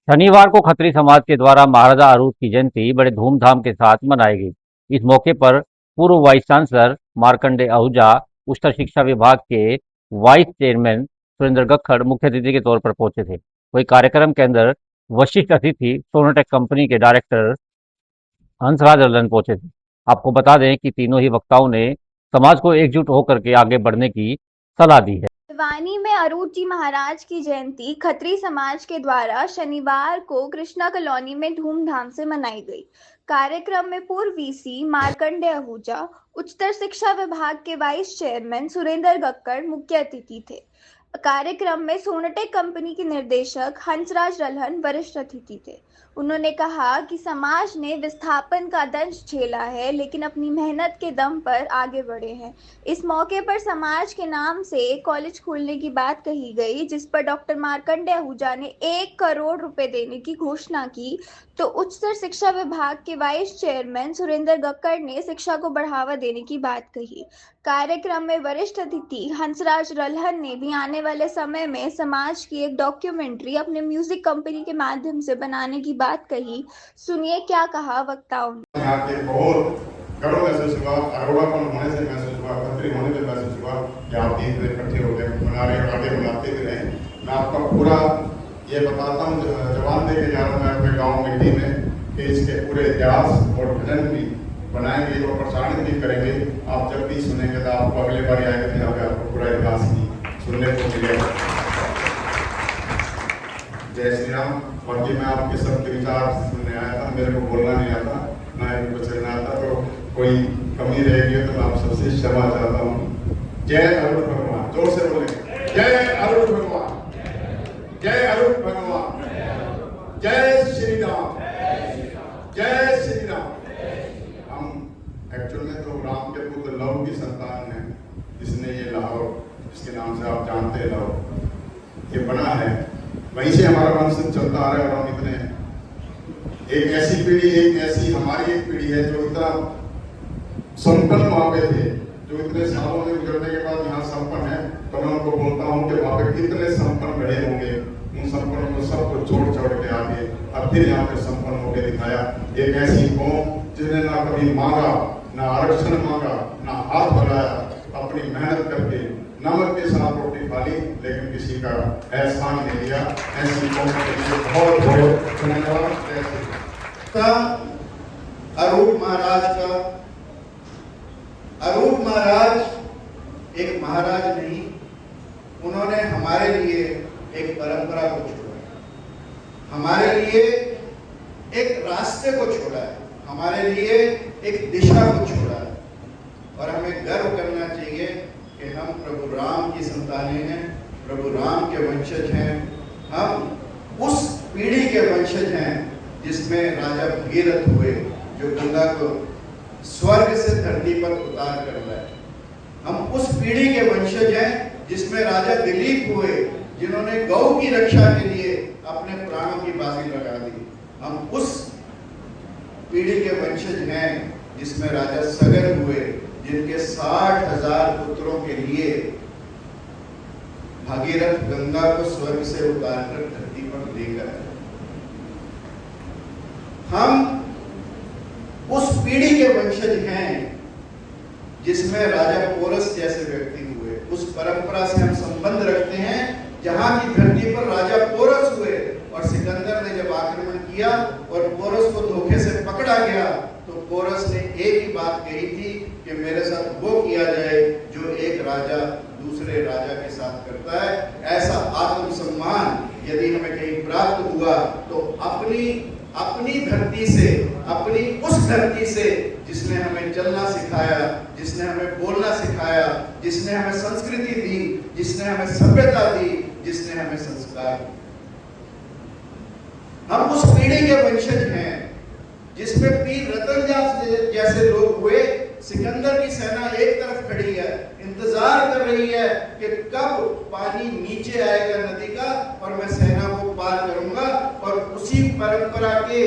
शनिवार को खत्री समाज के द्वारा महाराजा अरूज की जयंती बड़े धूमधाम के साथ मनाई गई। इस मौके पर पूर्व वाइस चांसलर मार्कंडे आहूजा, उच्च शिक्षा विभाग के वाइस चेयरमैन सुरेंद्र गक्खड़ मुख्य अतिथि के तौर पर पहुंचे थे। वही कार्यक्रम के अंदर वशिष्ठ अतिथि सोनोटेक कंपनी के डायरेक्टर हंसराज लल्लन पहुंचे थे। आपको बता दें कि तीनों ही वक्ताओं ने समाज को एकजुट होकर के आगे बढ़ने की सलाह दी है। भिवानी में अरूज जी महाराज की जयंती खत्री समाज के द्वारा शनिवार को कृष्णा कॉलोनी में धूमधाम से मनाई गई। कार्यक्रम में पूर्व वीसी मार्कंडे आहूजा, उच्चतर शिक्षा विभाग के वाइस चेयरमैन सुरेंद्र गक्कड़ मुख्य अतिथि थे। कार्यक्रम में सोनोटेक कंपनी के निर्देशक हंसराज लल्लन वरिष्ठ अतिथि थे। उन्होंने कहा कि समाज ने विस्थापन का दंश झेला है, लेकिन अपनी मेहनत के दम पर आगे बढ़े हैं। इस मौके पर समाज के नाम से एक कॉलेज खोलने की बात कही गई, जिस पर डॉक्टर मार्कंडे आहूजा ने 1 करोड़ रुपए देने की घोषणा की, तो उच्चतर शिक्षा विभाग के वाइस चेयरमैन सुरेंद्र गक्कड़ ने शिक्षा को बढ़ावा देने की बात कही। कार्यक्रम में वरिष्ठ अतिथि हंसराज लल्लन ने भी आने वाले समय में समाज की एक डॉक्यूमेंट्री अपने म्यूजिक कंपनी के माध्यम से बनाने की बात कही। सुनिए क्या कहा वक्ताओं ने। यहाँ के बहुत गर्व महसूस हुआ, अरोड़ापन होने से महसूस हुआ, खतरी होने से महसूस हुआ कि आप 3 दिन इकट्ठे हो गए, मना रहे आगे बुलाते भी रहे। मैं आपका पूरा ये बताता हूँ, जवान दे के जा रहा हूँ मैं अपने गाँव मिट्टी में कि इसके पूरे इतिहास और भजन भी बनाएंगे और प्रसारित भी करेंगे। आप जब भी सुनेंगे तो आपको अगले बार आएंगे तो यहाँ पे आपको पूरा इतिहास की सुनने को मिलेगा। जय श्री राम। बाकी मैं आपके सबके विचार सुनने आया था, मेरे को बोलना नहीं आता, ना कुछ नहीं आता, तो कोई कमी रहेगी तो मैं आप सबसे क्षमा चाहता हूँ। जय अरुण भगवान, जोर से बोले जय अरुण भगवान, जय अरुण भगवान, जय श्री राम, जय श्री राम। हम एक्चुअल में तो राम के पुत्र लव की संतान है, जिसने ये लाहौर, जिसके नाम से आप जानते हैं लाहौर, ये बना है। वहीं से हमारा वंश चलता आ रहा है। और हम इतने एक ऐसी पीढ़ी, एक ऐसी हमारी एक पीढ़ी है जो इतना संपन्न वहाँ पे थे, जो इतने सालों में गुजरने के बाद यहाँ संपन्न है। तो मैं उनको बोलता हूँ कि वहाँ पे कितने संपन्न रहे होंगे, उन संपन्न को सबको छोड़ के आगे अब फिर यहाँ पे संपन्न होकर दिखाया। एक ऐसी कौम जिसने ना कभी मांगा, ना आरक्षण मांगा, ना हाथ बढ़ाया, अपनी मेहनत करके नमक के साथ रोटी खा ली, लेकिन किसी का एहसान नहीं लिया। ऐसी कौम के लिए बहुत बहुत धन्यवाद। अरूप महाराज एक महाराज नहीं, उन्होंने हमारे लिए एक परंपरा को छोड़ा, हमारे लिए एक रास्ते को छोड़ा है, हमारे लिए एक दिशा को छोड़ा है। और हमें गर्व करना चाहिए कि हम प्रभु राम की संतानें हैं, प्रभु राम के वंशज हैं। हम उस पीढ़ी के वंशज हैं जिसमें राजा भगीरथ हुए, जो गंगा को स्वर्ग से धरती पर उतार कर लाए। हम उस पीढ़ी के वंशज हैं जिसमें राजा दिलीप हुए, जिन्होंने गौ की रक्षा के लिए अपने प्राणों की बाजी लगा दी। हम उस पीढ़ी के वंशज हैं जिसमें राजा सगर हुए, जिनके 60,000 पुत्रों के लिए भागीरथ गंगा को स्वर्ग से उतारकर धरती पर लेकर आए। हम उस पीढ़ी के वंशज हैं जिसमें राजा पोरस जैसे व्यक्ति हुए। उस परंपरा से हम संबंध रखते हैं जहां की धरती पर राजा पोरस हुए, और सिकंदर ने जब आक्रमण किया और पोरस को धोखे से पकड़ा गया, तो पोरस ने एक ही बात कही थी कि मेरे साथ वो किया जाए जो एक राजा दूसरे राजा के साथ करता है। ऐसा आत्मसम्मान यदि हमें कहीं प्राप्त हुआ तो अपनी धरती से, अपनी उस धरती से जिसने हमें चलना सिखाया, जिसने हमें बोलना सिखाया, जिसने हमें संस्कृति दी, जिसने हमें सभ्यता दी, जिसने हमें संस्कार दिए। हम उस पीढ़ी के वंशज हैं जिसमें पीर रतन जैसे लोग हुए। सिकंदर की सेना एक तरफ खड़ी है, इंतजार कर रही है कि कब पानी नीचे आएगा नदी का और मैं सेना को पार करूंगा। और उसी परंपरा के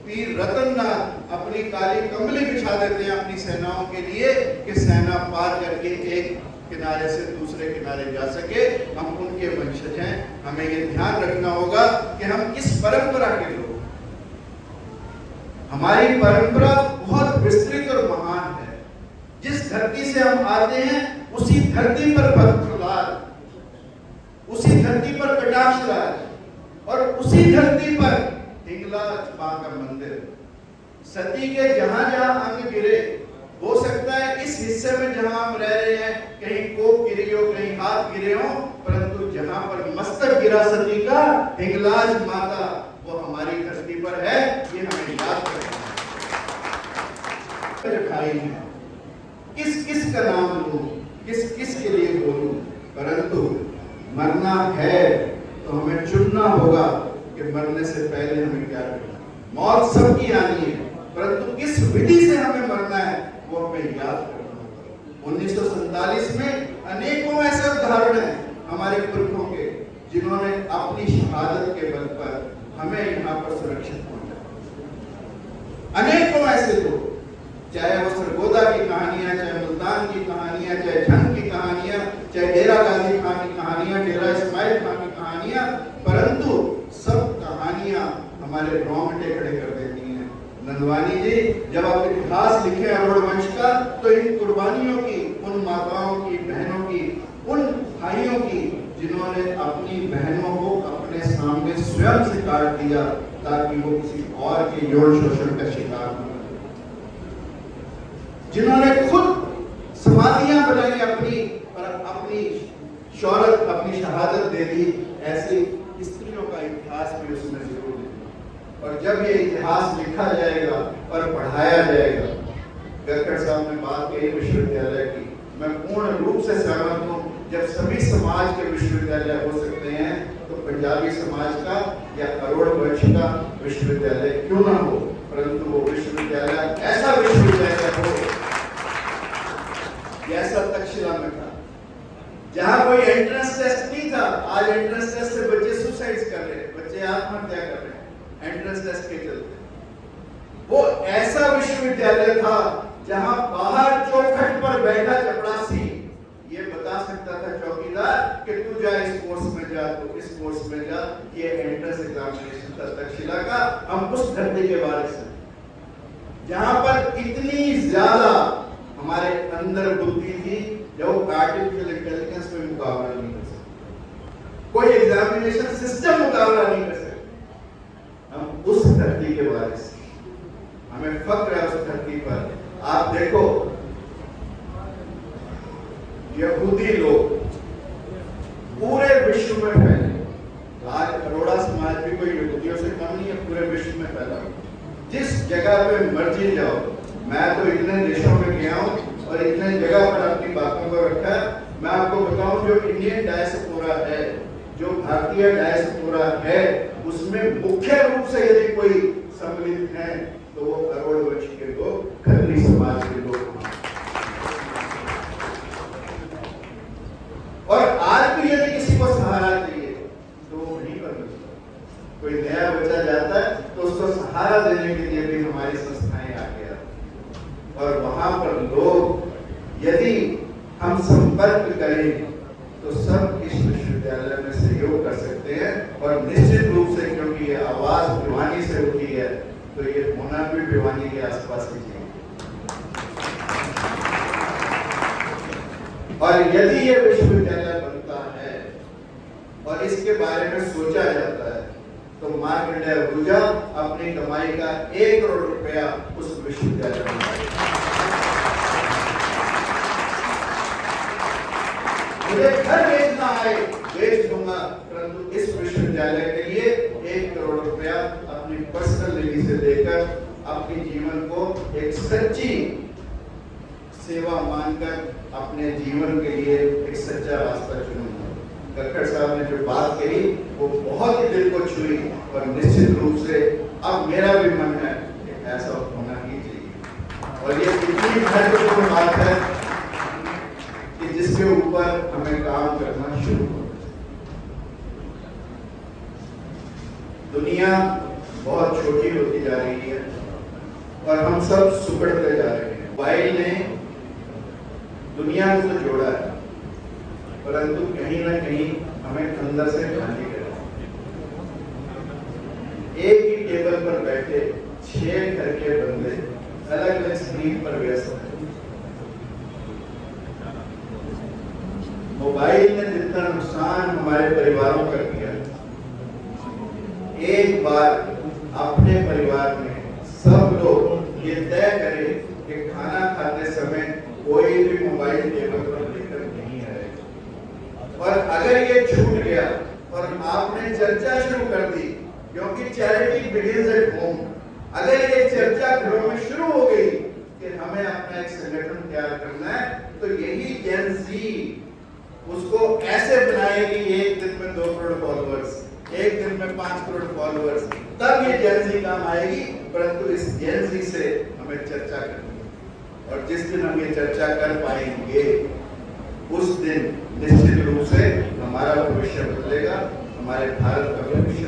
वीर रतननाथ अपनी काली कंबली बिछा देते हैं अपनी सेनाओं के लिए कि सेना पार करके एक किनारे से दूसरे किनारे जा सके। हम उनके वंशज हैं। हमें ये ध्यान रखना होगा कि हम किस परंपरा के लोग। हमारी परंपरा बहुत विस्तृत और महान है। जिस धरती से हम आते हैं उसी धरती पर भक्तलाल, उसी धरती पर कटाक्ष राज और उसी धरती पर हिंगलाज मां का मंदिर। सती के जहां जहां अंग गिरे, हो सकता है इस हिस्से में जहां हम रह रहे हैं कहीं कोप गिरी हो, कहीं हाथ गिरे हो, परंतु जहां पर मस्तक गिरा सती का, हिंगलाज माता, वो हमारी धरती पर है। ये हमें याद रखना है। किस किस का नाम लूं, किस किस के लिए बोलूं, परंतु मरना है तो हमें चुनना होगा कि मरने से पहले हमें क्या करना। मौत सबकी आनी है, परंतु किस विधि से हमें मरना है वो हमें याद करना होगा। 1947 में अनेकों ऐसे उदाहरण हैं हमारे पुरखों के, जिन्होंने अपनी शहादत के बल पर हमें यहाँ पर सुरक्षित पहुंचाया। अनेकों ऐसे लोग, चाहे वो सरगोदा की कहानियां, चाहे मुल्तान की कहानियां, चाहे झंग की कहानियां, चाहे डेरा गाजी खान की कहानियां, डेरा इस्माइल खान की कहानियां, परंतु सब कहानियां हमारे रोंगटे खड़े कर देती हैं। नंदवानी जी, जब आप इतिहास लिखे अरोड़ वंश का, तो इन कुर्बानियों की, उन माताओं की, बहनों की, उन भाइयों की जिन्होंने अपनी बहनों को अपने सामने स्वयं से काट दिया ताकि वो किसी और के यौन शोषण का शिकार न बने, जिन्होंने खुद समाधियां बनाई अपनी और अपनी शौहरत, अपनी शहादत दे दी, ऐसी स्त्रियों का इतिहास भी उसमें जरूर है। और जब ये इतिहास लिखा जाएगा और पढ़ाया जाएगा, गरखड़ साहब ने बात कही विश्वविद्यालय की, मैं पूर्ण रूप से सहमत हूँ। जब सभी समाज के विश्वविद्यालय हो सकते हैं तो पंजाबी समाज का या अरोड़ वंश का विश्वविद्यालय क्यों ना हो, परंतु वो विश्वविद्यालय ऐसा विश्वविद्यालय हो जैसा तक्षशिला में था, जहां कोई एंट्रेंस टेस्ट नहीं था। आज एंट्रेंस टेस्ट से बच्चे सुसाइड कर रहे हैं, बच्चे आत्महत्या कर रहे हैं एंट्रेंस टेस्ट के चलते। वो ऐसा विश्वविद्यालय था जहां बाहर चौखट पर बैठा चपरासी ये बता सकता था चौकीदार कि तू जा इस कोर्स में जा, तो इस कोर्स में जा। ये एंट्रेंस एग्जामिनेशन था तक्षशिला का। हम उस धरती के वारिस हैं जहां पर इतनी ज्यादा हमारे अंदर बुद्धि थी जो आर्टिफिशियल इंटेलिजेंस में मुकाबला नहीं कर सकती, कोई एग्जामिनेशन सिस्टम मुकाबला नहीं कर सकते। हम उस धरती के वारिस, हमें फक्र है उस धरती पर। आप देखो, यहूदी लोग पूरे विश्व में फैले। आज अरोड़ा समाज भी कोई यहूदियों से कम नहीं है, पूरे विश्व में फैला। जिस जगह पे मर्जी जाओ, मैं तो इतने देशों में गया हूँ और इतने जगह पर अपनी बातों को रखा है। मैं आपको बताऊं, जो इंडियन डायस्पोरा है, जो भारतीय डायस्पोरा है, उसमें मुख्य रूप से यदि कोई सम्मिलित है तो वो अरोड़ वंश के लोग, खत्री समाज के लोग। और आज भी यदि किसी को सहारा चाहिए तो वो वहीं पर मिलता। कोई नया बच्चा जाता है तो उसको सहारा देने के लिए भी हमारी संस्थाएं आगे आती, और वहां पर लोग यदि हम संपर्क करें तो सब इस विश्वविद्यालय में सहयोग कर सकते हैं। और निश्चित रूप से, क्योंकि ये आवाज भिवानी से उठी है, तो ये होना भी भिवानी के आसपास ही चाहिए। और यदि ये विश्वविद्यालय बनता है और इसके बारे में सोचा जाता है तो मार्कंडेय अहूजा अपनी कमाई का 1 करोड़ रुपया उस विश्वविद्यालय में मुझे घर बेचना है, बेच दूंगा, परंतु इस विश्वविद्यालय के लिए 1 करोड़ रुपया अपनी पर्सनल निधि से देकर अपने जीवन को एक सच्ची सेवा मानकर अपने जीवन के लिए एक सच्चा रास्ता चुनूंगा। गरखड़ साहब ने जो बात कही वो बहुत ही दिल को छुई, और निश्चित रूप से अब मेरा भी मन है कि ऐसा होना ही चाहिए। और ये इतनी महत्वपूर्ण बात है कि जिसके ऊपर हमें काम करना शुरू हो। दुनिया बहुत छोटी होती जा रही है और हम सब सिकुड़ते जा रहे हैं। मोबाइल ने दुनिया को तो जोड़ा है, परंतु कहीं ना कहीं हमें अंदर से खाली कर एक ही टेबल पर बैठे 6 घर के बंदे अलग अलग स्क्रीन पर व्यस्त हैं। मोबाइल ने जितना नुकसान हमारे परिवारों का किया, एक बार अपने परिवार में सब लोग ये तय करें कि खाना खाते समय कोई भी मोबाइल टेबल पर लेकर नहीं आएगा। और अगर ये छूट गया और आपने चर्चा शुरू कर दी, क्योंकि चैरिटी बिगिंस एट होम, अगर ये चर्चा घरों में शुरू हो गई कि हमें अपना एक संगठन तैयार करना है, तो यही जेन ज़ी उसको ऐसे बनाएगी, एक दिन में 2 करोड़ फॉलोअर्स, एक दिन में 5 करोड़ फॉलोअर्स, तब ये जेन ज़ी काम आएगी। परंतु इस जेन ज़ी से हमें चर्चा करनी है, और जिस दिन हम ये चर्चा कर पाएंगे उस दिन निश्चित रूप से हमारा भविष्य बदलेगा, हमारे भारत का भविष्य